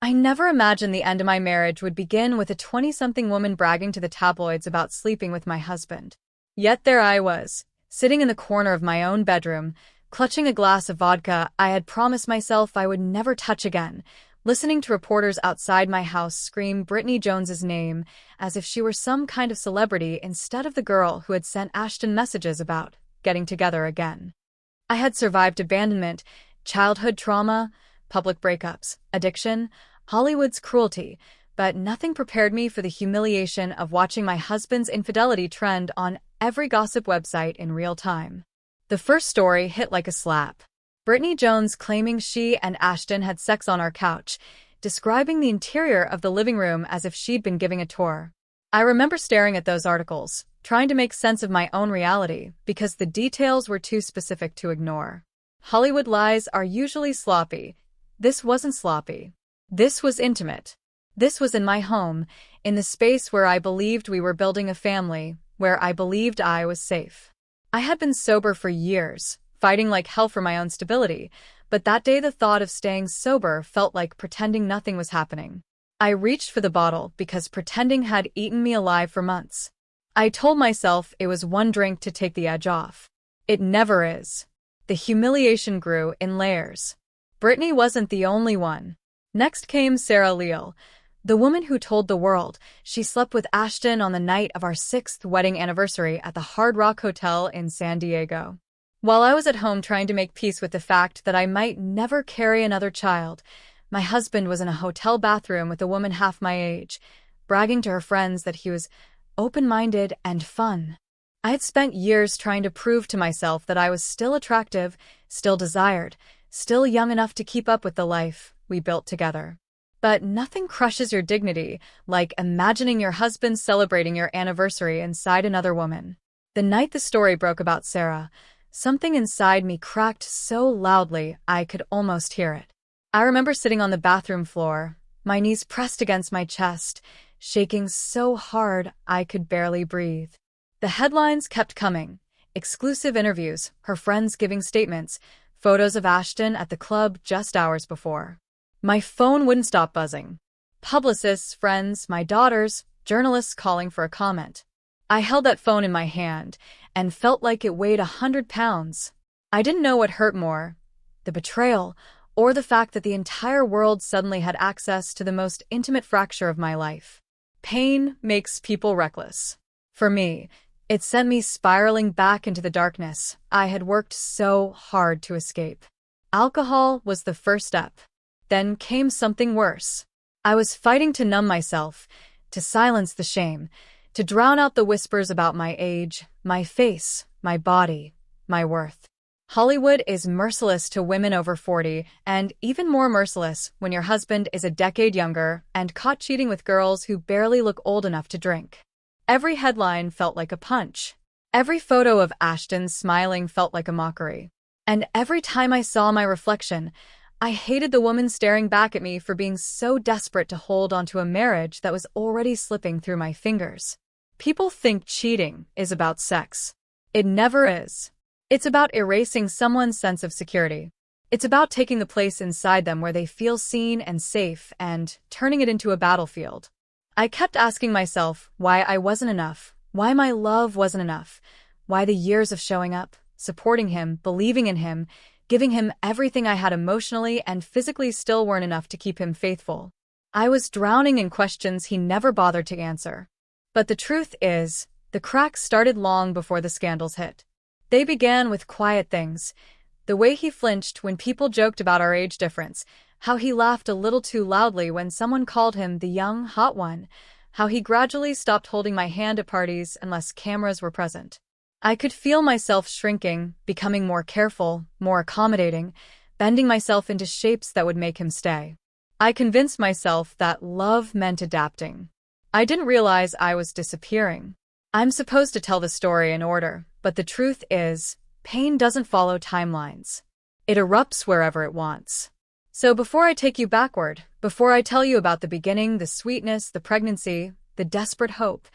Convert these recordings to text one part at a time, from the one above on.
I never imagined the end of my marriage would begin with a 20-something woman bragging to the tabloids about sleeping with my husband. Yet there I was, sitting in the corner of my own bedroom, clutching a glass of vodka I had promised myself I would never touch again, listening to reporters outside my house scream Brittany Jones's name as if she were some kind of celebrity instead of the girl who had sent Ashton messages about getting together again. I had survived abandonment, childhood trauma, public breakups, addiction, Hollywood's cruelty, but nothing prepared me for the humiliation of watching my husband's infidelity trend on every gossip website in real time. The first story hit like a slap. Brittany Jones claiming she and Ashton had sex on our couch, describing the interior of the living room as if she'd been giving a tour. I remember staring at those articles, trying to make sense of my own reality, because the details were too specific to ignore. Hollywood lies are usually sloppy. This wasn't sloppy. This was intimate. This was in my home, in the space where I believed we were building a family, where I believed I was safe. I had been sober for years, fighting like hell for my own stability, but that day the thought of staying sober felt like pretending nothing was happening. I reached for the bottle because pretending had eaten me alive for months. I told myself it was one drink to take the edge off. It never is. The humiliation grew in layers. Brittany wasn't the only one. Next came Sarah Leal, the woman who told the world she slept with Ashton on the night of our 6th wedding anniversary at the Hard Rock Hotel in San Diego. While I was at home trying to make peace with the fact that I might never carry another child, my husband was in a hotel bathroom with a woman half my age, bragging to her friends that he was open-minded and fun. I had spent years trying to prove to myself that I was still attractive, still desired, still young enough to keep up with the life we built together. But nothing crushes your dignity like imagining your husband celebrating your anniversary inside another woman. The night the story broke about Sarah, something inside me cracked so loudly I could almost hear it. I remember sitting on the bathroom floor, my knees pressed against my chest, shaking so hard I could barely breathe. The headlines kept coming. Exclusive interviews, her friends giving statements, photos of Ashton at the club just hours before. My phone wouldn't stop buzzing. Publicists, friends, my daughters, journalists calling for a comment. I held that phone in my hand and felt like it weighed 100 pounds. I didn't know what hurt more, the betrayal, or the fact that the entire world suddenly had access to the most intimate fracture of my life. Pain makes people reckless. For me, it sent me spiraling back into the darkness I had worked so hard to escape. Alcohol was the first step. Then came something worse. I was fighting to numb myself, to silence the shame, to drown out the whispers about my age, my face, my body, my worth. Hollywood is merciless to women over 40, and even more merciless when your husband is a decade younger and caught cheating with girls who barely look old enough to drink. Every headline felt like a punch. Every photo of Ashton smiling felt like a mockery. And every time I saw my reflection, I hated the woman staring back at me for being so desperate to hold onto a marriage that was already slipping through my fingers. People think cheating is about sex. It never is. It's about erasing someone's sense of security. It's about taking the place inside them where they feel seen and safe and turning it into a battlefield. I kept asking myself why I wasn't enough, why my love wasn't enough, why the years of showing up, supporting him, believing in him, giving him everything I had emotionally and physically still weren't enough to keep him faithful. I was drowning in questions he never bothered to answer. But the truth is, the cracks started long before the scandals hit. They began with quiet things. The way he flinched when people joked about our age difference, how he laughed a little too loudly when someone called him the young, hot one, how he gradually stopped holding my hand at parties unless cameras were present. I could feel myself shrinking, becoming more careful, more accommodating, bending myself into shapes that would make him stay. I convinced myself that love meant adapting. I didn't realize I was disappearing. I'm supposed to tell the story in order, but the truth is, pain doesn't follow timelines. It erupts wherever it wants. So before I take you backward, before I tell you about the beginning, the sweetness, the pregnancy, the desperate hope,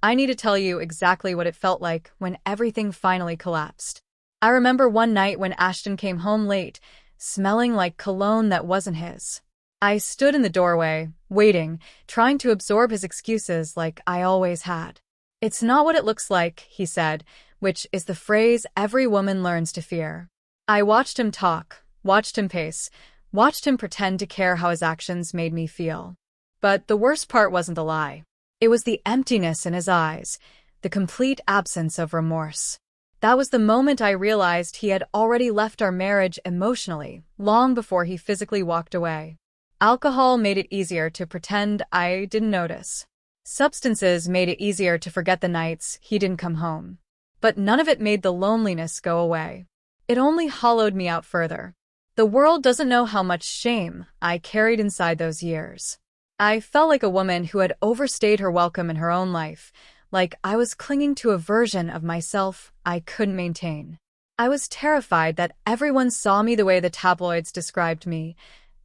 I need to tell you exactly what it felt like when everything finally collapsed. I remember one night when Ashton came home late, smelling like cologne that wasn't his. I stood in the doorway, waiting, trying to absorb his excuses like I always had. "It's not what it looks like," he said, which is the phrase every woman learns to fear. I watched him talk, watched him pace, watched him pretend to care how his actions made me feel. But the worst part wasn't the lie. It was the emptiness in his eyes, the complete absence of remorse. That was the moment I realized he had already left our marriage emotionally, long before he physically walked away. Alcohol made it easier to pretend I didn't notice. Substances made it easier to forget the nights he didn't come home. But none of it made the loneliness go away. It only hollowed me out further. The world doesn't know how much shame I carried inside those years. I felt like a woman who had overstayed her welcome in her own life, like I was clinging to a version of myself I couldn't maintain. I was terrified that everyone saw me the way the tabloids described me: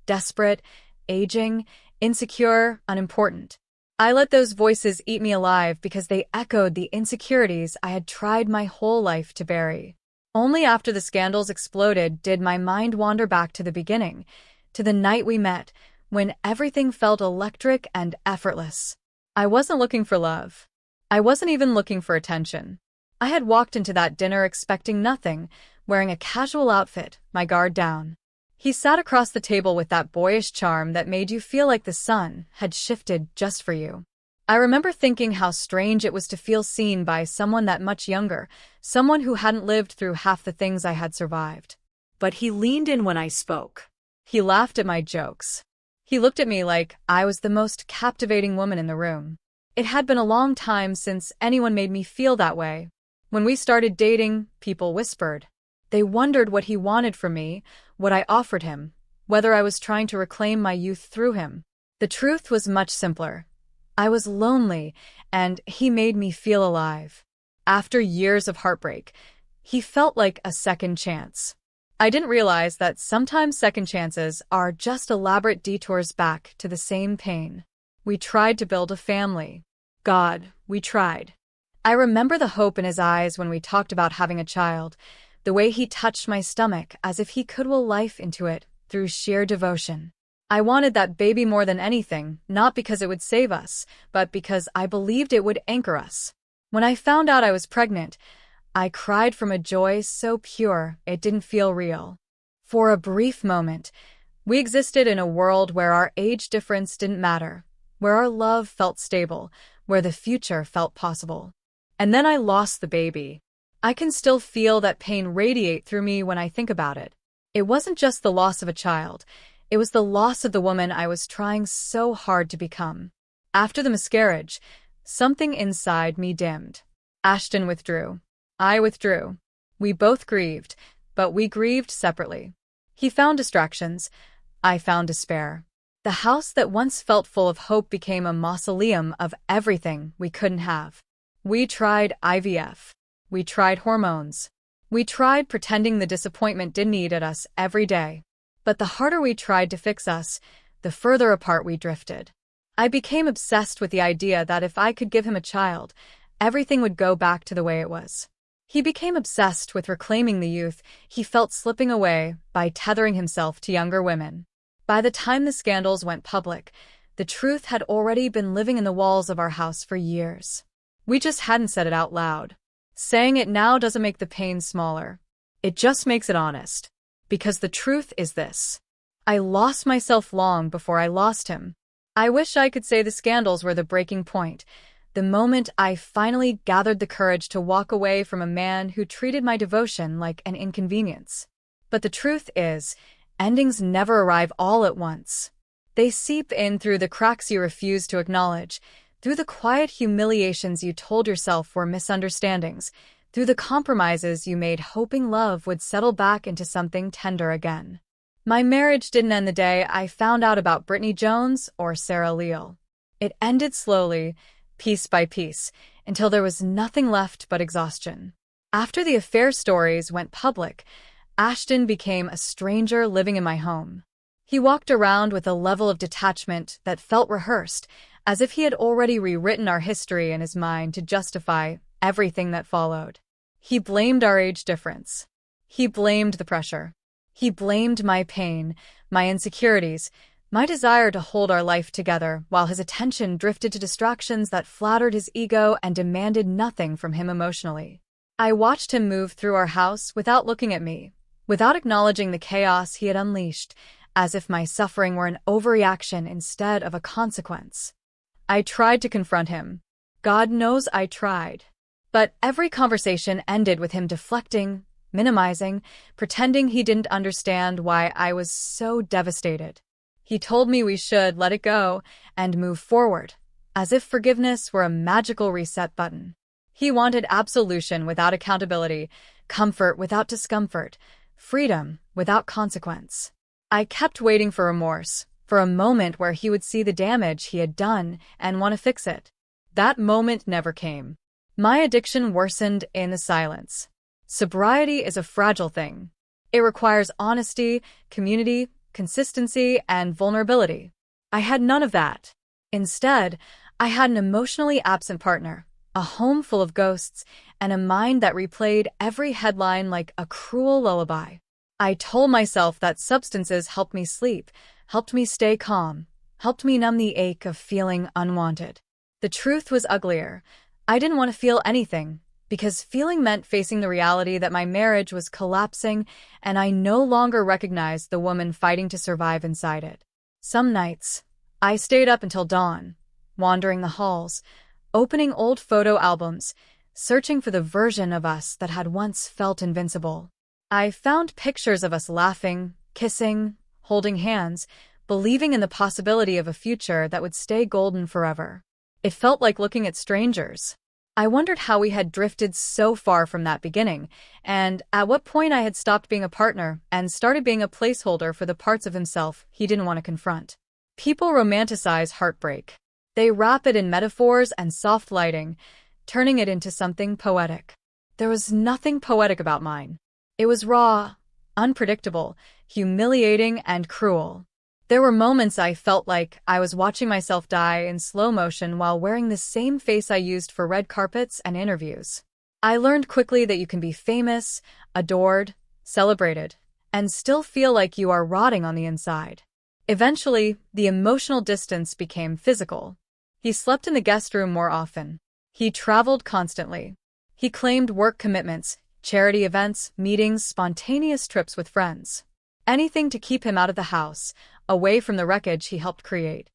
desperate, aging, insecure, unimportant. I let those voices eat me alive because they echoed the insecurities I had tried my whole life to bury. Only after the scandals exploded did my mind wander back to the beginning, to the night we met, when everything felt electric and effortless. I wasn't looking for love. I wasn't even looking for attention. I had walked into that dinner expecting nothing, wearing a casual outfit, my guard down. He sat across the table with that boyish charm that made you feel like the sun had shifted just for you. I remember thinking how strange it was to feel seen by someone that much younger, someone who hadn't lived through half the things I had survived. But he leaned in when I spoke. He laughed at my jokes. He looked at me like I was the most captivating woman in the room. It had been a long time since anyone made me feel that way. When we started dating, people whispered. They wondered what he wanted from me, what I offered him, whether I was trying to reclaim my youth through him. The truth was much simpler. I was lonely, and he made me feel alive. After years of heartbreak, he felt like a second chance. I didn't realize that sometimes second chances are just elaborate detours back to the same pain. We tried to build a family. God, we tried. I remember the hope in his eyes when we talked about having a child, the way he touched my stomach as if he could will life into it through sheer devotion. I wanted that baby more than anything, not because it would save us, but because I believed it would anchor us. When I found out I was pregnant, I cried from a joy so pure it didn't feel real. For a brief moment, we existed in a world where our age difference didn't matter, where our love felt stable, where the future felt possible. And then I lost the baby. I can still feel that pain radiate through me when I think about it. It wasn't just the loss of a child. It was the loss of the woman I was trying so hard to become. After the miscarriage, something inside me dimmed. Ashton withdrew. I withdrew. We both grieved, but we grieved separately. He found distractions. I found despair. The house that once felt full of hope became a mausoleum of everything we couldn't have. We tried IVF. We tried hormones. We tried pretending the disappointment didn't eat at us every day. But the harder we tried to fix us, the further apart we drifted. I became obsessed with the idea that if I could give him a child, everything would go back to the way it was. He became obsessed with reclaiming the youth he felt slipping away by tethering himself to younger women. By the time the scandals went public, the truth had already been living in the walls of our house for years. We just hadn't said it out loud. Saying it now doesn't make the pain smaller. It just makes it honest. Because the truth is this. I lost myself long before I lost him. I wish I could say the scandals were the breaking point, the moment I finally gathered the courage to walk away from a man who treated my devotion like an inconvenience. But the truth is, endings never arrive all at once. They seep in through the cracks you refuse to acknowledge, through the quiet humiliations you told yourself were misunderstandings, through the compromises you made hoping love would settle back into something tender again. My marriage didn't end the day I found out about Brittany Jones or Sarah Leal. It ended slowly, piece by piece, until there was nothing left but exhaustion. After the affair stories went public, Ashton became a stranger living in my home. He walked around with a level of detachment that felt rehearsed, as if he had already rewritten our history in his mind to justify everything that followed. He blamed our age difference. He blamed the pressure. He blamed my pain, my insecurities, My desire to hold our life together, while his attention drifted to distractions that flattered his ego and demanded nothing from him emotionally. I watched him move through our house without looking at me, without acknowledging the chaos he had unleashed, as if my suffering were an overreaction instead of a consequence. I tried to confront him. God knows I tried. But every conversation ended with him deflecting, minimizing, pretending he didn't understand why I was so devastated. He told me we should let it go and move forward, as if forgiveness were a magical reset button. He wanted absolution without accountability, comfort without discomfort, freedom without consequence. I kept waiting for remorse, for a moment where he would see the damage he had done and want to fix it. That moment never came. My addiction worsened in the silence. Sobriety is a fragile thing. It requires honesty, community, consistency, and vulnerability. I had none of that. Instead, I had an emotionally absent partner, a home full of ghosts, and a mind that replayed every headline like a cruel lullaby. I told myself that substances helped me sleep, helped me stay calm, helped me numb the ache of feeling unwanted. The truth was uglier. I didn't want to feel anything, because feeling meant facing the reality that my marriage was collapsing and I no longer recognized the woman fighting to survive inside it. Some nights, I stayed up until dawn, wandering the halls, opening old photo albums, searching for the version of us that had once felt invincible. I found pictures of us laughing, kissing, holding hands, believing in the possibility of a future that would stay golden forever. It felt like looking at strangers. I wondered how we had drifted so far from that beginning, and at what point I had stopped being a partner and started being a placeholder for the parts of himself he didn't want to confront. People romanticize heartbreak. They wrap it in metaphors and soft lighting, turning it into something poetic. There was nothing poetic about mine. It was raw, unpredictable, humiliating, and cruel. There were moments I felt like I was watching myself die in slow motion while wearing the same face I used for red carpets and interviews. I learned quickly that you can be famous, adored, celebrated, and still feel like you are rotting on the inside. Eventually, the emotional distance became physical. He slept in the guest room more often. He traveled constantly. He claimed work commitments, charity events, meetings, spontaneous trips with friends. Anything to keep him out of the house, away from the wreckage he helped create.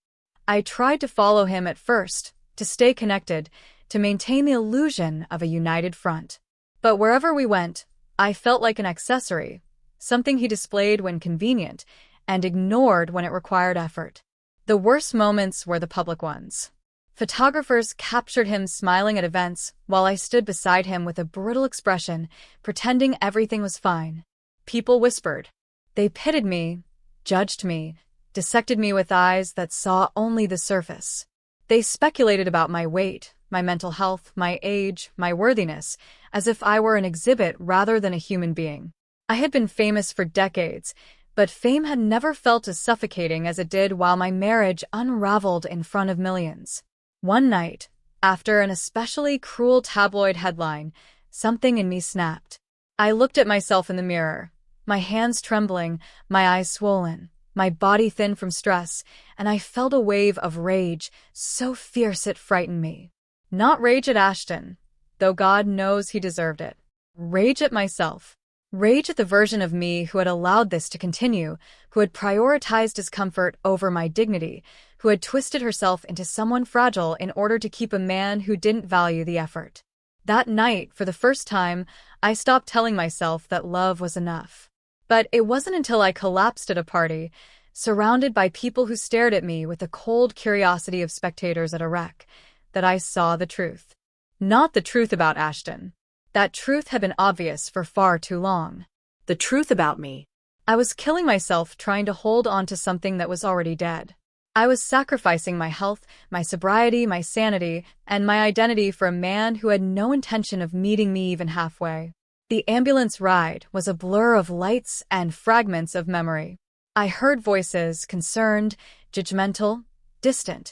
I tried to follow him at first, to stay connected, to maintain the illusion of a united front. But wherever we went, I felt like an accessory, something he displayed when convenient, and ignored when it required effort. The worst moments were the public ones. Photographers captured him smiling at events, while I stood beside him with a brittle expression, pretending everything was fine. People whispered. They pitted me, judged me, dissected me with eyes that saw only the surface. They speculated about my weight, my mental health, my age, my worthiness, as if I were an exhibit rather than a human being. I had been famous for decades, but fame had never felt as suffocating as it did while my marriage unraveled in front of millions. One night, after an especially cruel tabloid headline, something in me snapped. I looked at myself in the mirror, my hands trembling, my eyes swollen, my body thin from stress, and I felt a wave of rage, so fierce it frightened me. Not rage at Ashton, though God knows he deserved it. Rage at myself. Rage at the version of me who had allowed this to continue, who had prioritized discomfort over my dignity, who had twisted herself into someone fragile in order to keep a man who didn't value the effort. That night, for the first time, I stopped telling myself that love was enough. But it wasn't until I collapsed at a party, surrounded by people who stared at me with the cold curiosity of spectators at a wreck, that I saw the truth. Not the truth about Ashton. That truth had been obvious for far too long. The truth about me. I was killing myself trying to hold on to something that was already dead. I was sacrificing my health, my sobriety, my sanity, and my identity for a man who had no intention of meeting me even halfway. The ambulance ride was a blur of lights and fragments of memory. I heard voices, concerned, judgmental, distant,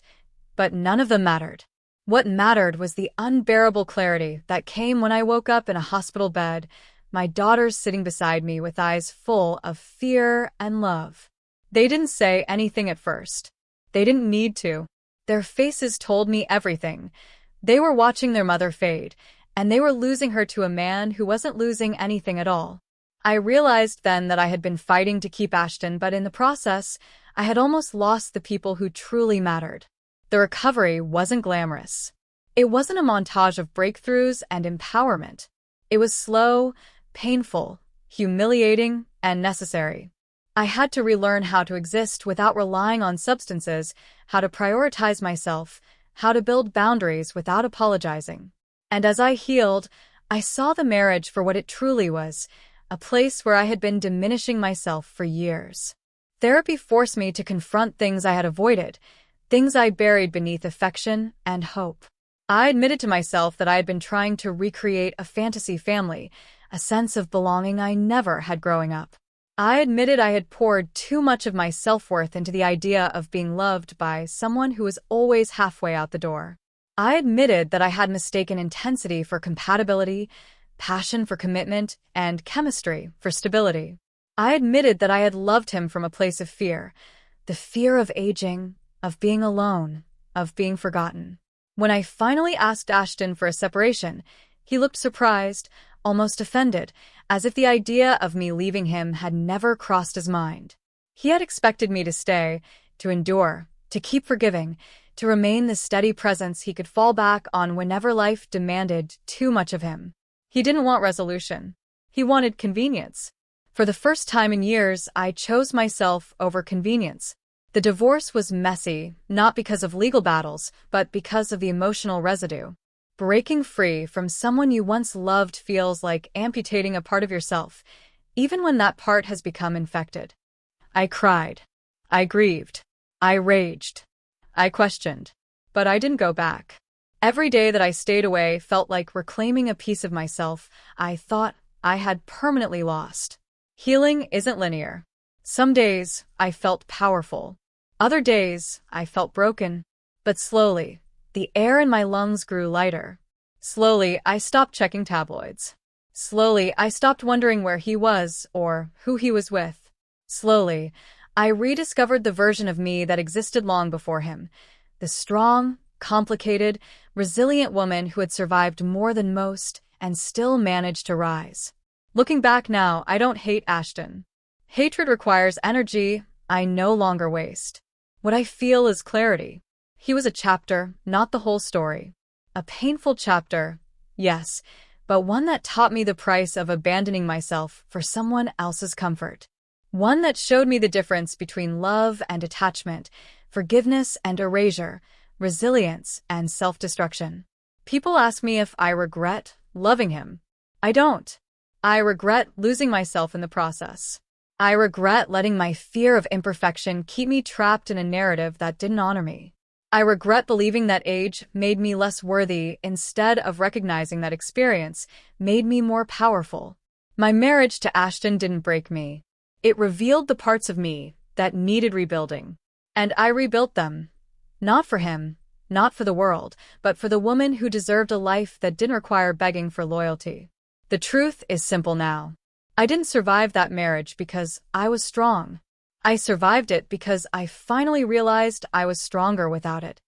but none of them mattered. What mattered was the unbearable clarity that came when I woke up in a hospital bed, my daughters sitting beside me with eyes full of fear and love. They didn't say anything at first. They didn't need to. Their faces told me everything. They were watching their mother fade, and they were losing her to a man who wasn't losing anything at all. I realized then that I had been fighting to keep Ashton, but in the process, I had almost lost the people who truly mattered. The recovery wasn't glamorous. It wasn't a montage of breakthroughs and empowerment. It was slow, painful, humiliating, and necessary. I had to relearn how to exist without relying on substances, how to prioritize myself, how to build boundaries without apologizing. And as I healed, I saw the marriage for what it truly was, a place where I had been diminishing myself for years. Therapy forced me to confront things I had avoided, things I buried beneath affection and hope. I admitted to myself that I had been trying to recreate a fantasy family, a sense of belonging I never had growing up. I admitted I had poured too much of my self-worth into the idea of being loved by someone who was always halfway out the door. I admitted that I had mistaken intensity for compatibility, passion for commitment, and chemistry for stability. I admitted that I had loved him from a place of fear, the fear of aging, of being alone, of being forgotten. When I finally asked Ashton for a separation, he looked surprised, almost offended, as if the idea of me leaving him had never crossed his mind. He had expected me to stay, to endure, to keep forgiving, to remain the steady presence he could fall back on whenever life demanded too much of him. He didn't want resolution. He wanted convenience. For the first time in years, I chose myself over convenience. The divorce was messy, not because of legal battles, but because of the emotional residue. Breaking free from someone you once loved feels like amputating a part of yourself, even when that part has become infected. I cried. I grieved. I raged. I questioned. But I didn't go back. Every day that I stayed away felt like reclaiming a piece of myself I thought I had permanently lost. Healing isn't linear. Some days I felt powerful. Other days I felt broken. But slowly, the air in my lungs grew lighter. Slowly, I stopped checking tabloids. Slowly, I stopped wondering where he was or who he was with. Slowly, I rediscovered the version of me that existed long before him, the strong, complicated, resilient woman who had survived more than most and still managed to rise. Looking back now, I don't hate Ashton. Hatred requires energy I no longer waste. What I feel is clarity. He was a chapter, not the whole story. A painful chapter, yes, but one that taught me the price of abandoning myself for someone else's comfort. One that showed me the difference between love and attachment, forgiveness and erasure, resilience and self-destruction. People ask me if I regret loving him. I don't. I regret losing myself in the process. I regret letting my fear of imperfection keep me trapped in a narrative that didn't honor me. I regret believing that age made me less worthy instead of recognizing that experience made me more powerful. My marriage to Ashton didn't break me. It revealed the parts of me that needed rebuilding. And I rebuilt them. Not for him, not for the world, but for the woman who deserved a life that didn't require begging for loyalty. The truth is simple now. I didn't survive that marriage because I was strong. I survived it because I finally realized I was stronger without it.